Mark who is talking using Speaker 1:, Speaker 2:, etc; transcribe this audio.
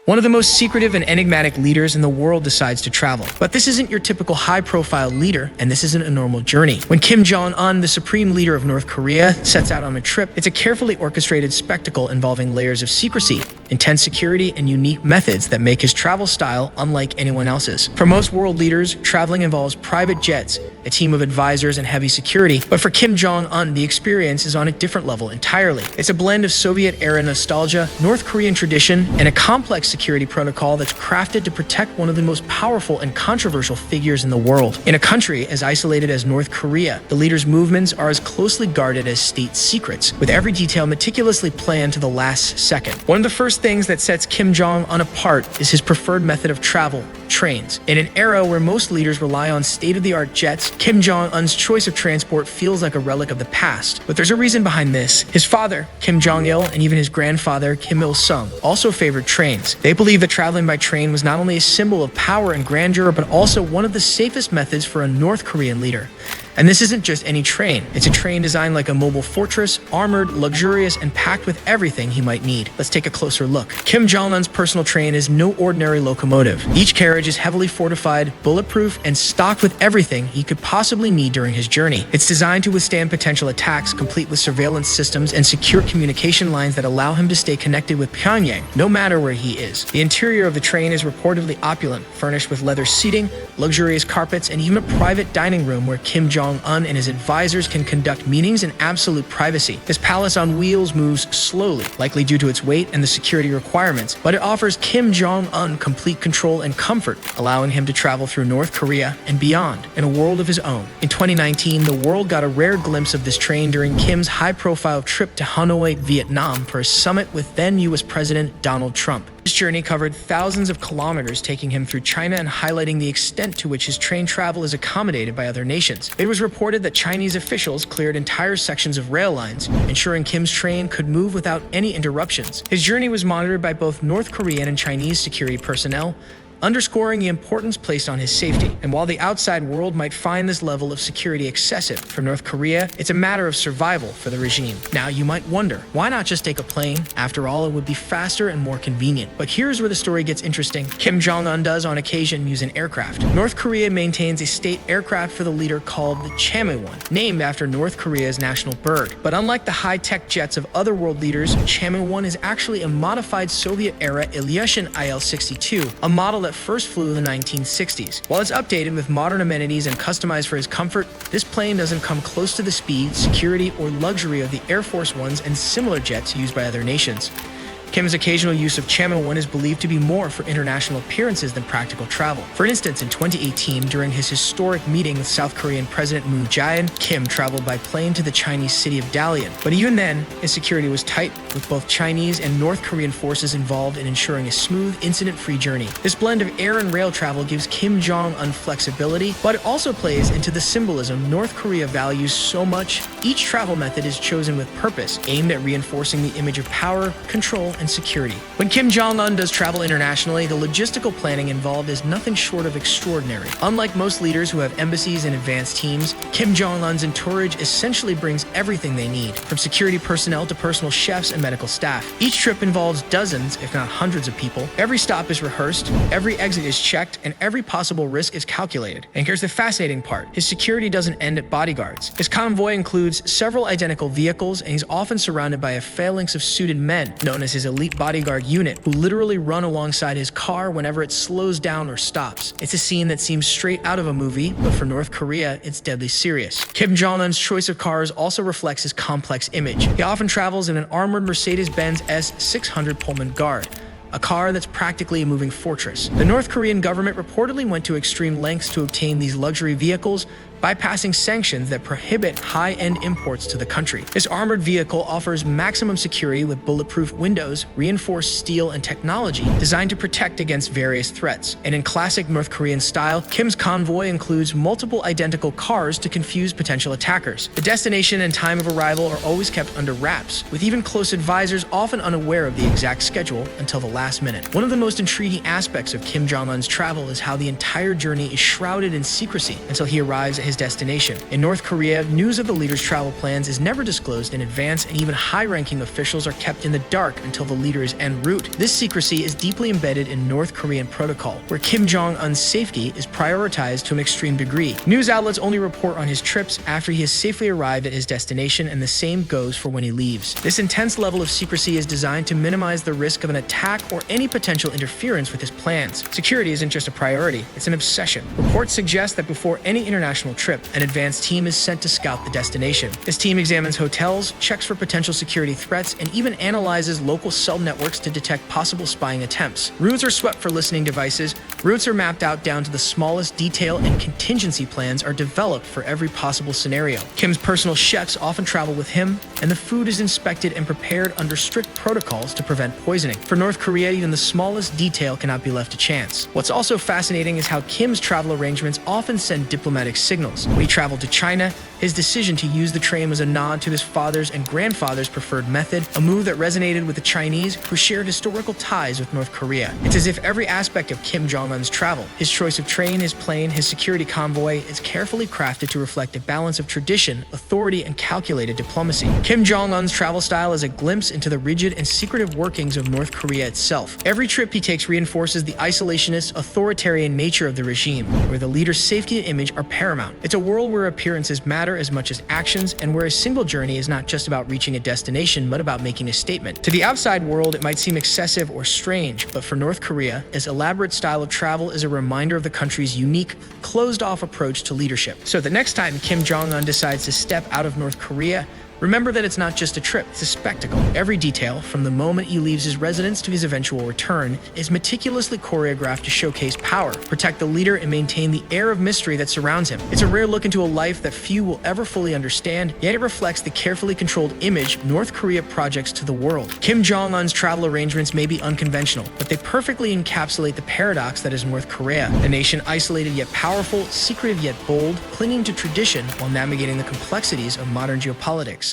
Speaker 1: One of the most secretive and enigmatic leaders in the world decides to travel. But this isn't your typical high-profile leader, and this isn't a normal journey. When Kim Jong Un, the supreme leader of North Korea, sets out on a trip, it's a carefully orchestrated spectacle involving layers of secrecy, intense security, and unique methods that make his travel style unlike anyone else's. For most world leaders, traveling involves private jets, a team of advisors, and heavy security. But for Kim Jong Un, the experience is on a different level entirely. It's a blend of Soviet-era nostalgia, North Korean tradition, and a complex security protocol that's crafted to protect one of the most powerful and controversial figures in the world. In a country as isolated as North Korea, the leader's movements are as closely guarded as state secrets, with every detail meticulously planned to the last second. One of the first things that sets Kim Jong Un apart is his preferred method of travel: trains. In an era where most leaders rely on state-of-the-art jets, Kim Jong Un's choice of transport feels like a relic of the past. But there's a reason behind this. His father, Kim Jong-il, and even his grandfather, Kim Il-sung, also favored trains. They believed that traveling by train was not only a symbol of power and grandeur, but also one of the safest methods for a North Korean leader. And this isn't just any train. It's a train designed like a mobile fortress, armored, luxurious, and packed with everything he might need. Let's take a closer look. Kim Jong-un's personal train is no ordinary locomotive. Each carriage is heavily fortified, bulletproof, and stocked with everything he could possibly need during his journey. It's designed to withstand potential attacks, complete with surveillance systems and secure communication lines that allow him to stay connected with Pyongyang, no matter where he is. The interior of the train is reportedly opulent, furnished with leather seating, luxurious carpets, and even a private dining room where Kim Jong-un and his advisors can conduct meetings in absolute privacy. This palace on wheels moves slowly, likely due to its weight and the security requirements, but it offers Kim Jong-un complete control and comfort, allowing him to travel through North Korea and beyond in a world of his own. In 2019, the world got a rare glimpse of this train during Kim's high-profile trip to Hanoi, Vietnam for a summit with then U.S. President Donald Trump. This journey covered thousands of kilometers, taking him through China and highlighting the extent to which his train travel is accommodated by other nations. It was reported that Chinese officials cleared entire sections of rail lines, ensuring Kim's train could move without any interruptions. His journey was monitored by both North Korean and Chinese security personnel, underscoring the importance placed on his safety. And while the outside world might find this level of security excessive, for North Korea, it's a matter of survival for the regime. Now, you might wonder, why not just take a plane? After all, it would be faster and more convenient. But here's where the story gets interesting. Kim Jong-un does, on occasion, use an aircraft. North Korea maintains a state aircraft for the leader called the Chame-1, named after North Korea's national bird. But unlike the high-tech jets of other world leaders, Chame-1 is actually a modified Soviet-era Ilyushin IL-62, a model that first flew in the 1960s. While it's updated with modern amenities and customized for his comfort, this plane doesn't come close to the speed, security, or luxury of the Air Force Ones and similar jets used by other nations. Kim's occasional use of Chame-1 is believed to be more for international appearances than practical travel. For instance, in 2018, during his historic meeting with South Korean President Moon Jae-in, Kim traveled by plane to the Chinese city of Dalian. But even then, his security was tight, with both Chinese and North Korean forces involved in ensuring a smooth, incident-free journey. This blend of air and rail travel gives Kim Jong-un flexibility, but it also plays into the symbolism North Korea values so much. Each travel method is chosen with purpose, aimed at reinforcing the image of power, control, and security. When Kim Jong-un does travel internationally, the logistical planning involved is nothing short of extraordinary. Unlike most leaders who have embassies and advanced teams, Kim Jong-un's entourage essentially brings everything they need, from security personnel to personal chefs and medical staff. Each trip involves dozens, if not hundreds of people. Every stop is rehearsed, every exit is checked, and every possible risk is calculated. And here's the fascinating part. His security doesn't end at bodyguards. His convoy includes several identical vehicles, and he's often surrounded by a phalanx of suited men, known as his elite bodyguard unit, who literally run alongside his car whenever it slows down or stops. It's a scene that seems straight out of a movie, but for North Korea, it's deadly serious. Kim Jong-un's choice of cars also reflects his complex image. He often travels in an armored Mercedes-Benz S600 Pullman Guard, a car that's practically a moving fortress. The North Korean government reportedly went to extreme lengths to obtain these luxury vehicles, bypassing sanctions that prohibit high-end imports to the country. This armored vehicle offers maximum security with bulletproof windows, reinforced steel, and technology designed to protect against various threats. And in classic North Korean style, Kim's convoy includes multiple identical cars to confuse potential attackers. The destination and time of arrival are always kept under wraps, with even close advisors often unaware of the exact schedule until the last minute. One of the most intriguing aspects of Kim Jong-un's travel is how the entire journey is shrouded in secrecy until he arrives at his destination. In North Korea, news of the leader's travel plans is never disclosed in advance, and even high-ranking officials are kept in the dark until the leader is en route. This secrecy is deeply embedded in North Korean protocol, where Kim Jong Un's safety is prioritized to an extreme degree. News outlets only report on his trips after he has safely arrived at his destination, and the same goes for when he leaves. This intense level of secrecy is designed to minimize the risk of an attack or any potential interference with his plans. Security isn't just a priority, it's an obsession. Reports suggest that before any international trip, an advanced team is sent to scout the destination. This team examines hotels, checks for potential security threats, and even analyzes local cell networks to detect possible spying attempts. Routes are swept for listening devices, routes are mapped out down to the smallest detail, and contingency plans are developed for every possible scenario. Kim's personal chefs often travel with him, and the food is inspected and prepared under strict protocols to prevent poisoning. For North Korea, even the smallest detail cannot be left to chance. What's also fascinating is how Kim's travel arrangements often send diplomatic signals. When he traveled to China, his decision to use the train was a nod to his father's and grandfather's preferred method, a move that resonated with the Chinese, who shared historical ties with North Korea. It's as if every aspect of Kim Jong Un's travel, his choice of train, his plane, his security convoy, is carefully crafted to reflect a balance of tradition, authority, and calculated diplomacy. Kim Jong Un's travel style is a glimpse into the rigid and secretive workings of North Korea itself. Every trip he takes reinforces the isolationist, authoritarian nature of the regime, where the leader's safety and image are paramount. It's a world where appearances matter as much as actions, and where a single journey is not just about reaching a destination, but about making a statement. To the outside world, it might seem excessive or strange, but for North Korea, his elaborate style of travel is a reminder of the country's unique, closed-off approach to leadership. So the next time Kim Jong Un decides to step out of North Korea, remember that it's not just a trip, it's a spectacle. Every detail, from the moment he leaves his residence to his eventual return, is meticulously choreographed to showcase power, protect the leader, and maintain the air of mystery that surrounds him. It's a rare look into a life that few will ever fully understand, yet it reflects the carefully controlled image North Korea projects to the world. Kim Jong Un's travel arrangements may be unconventional, but they perfectly encapsulate the paradox that is North Korea, a nation isolated yet powerful, secretive yet bold, clinging to tradition while navigating the complexities of modern geopolitics.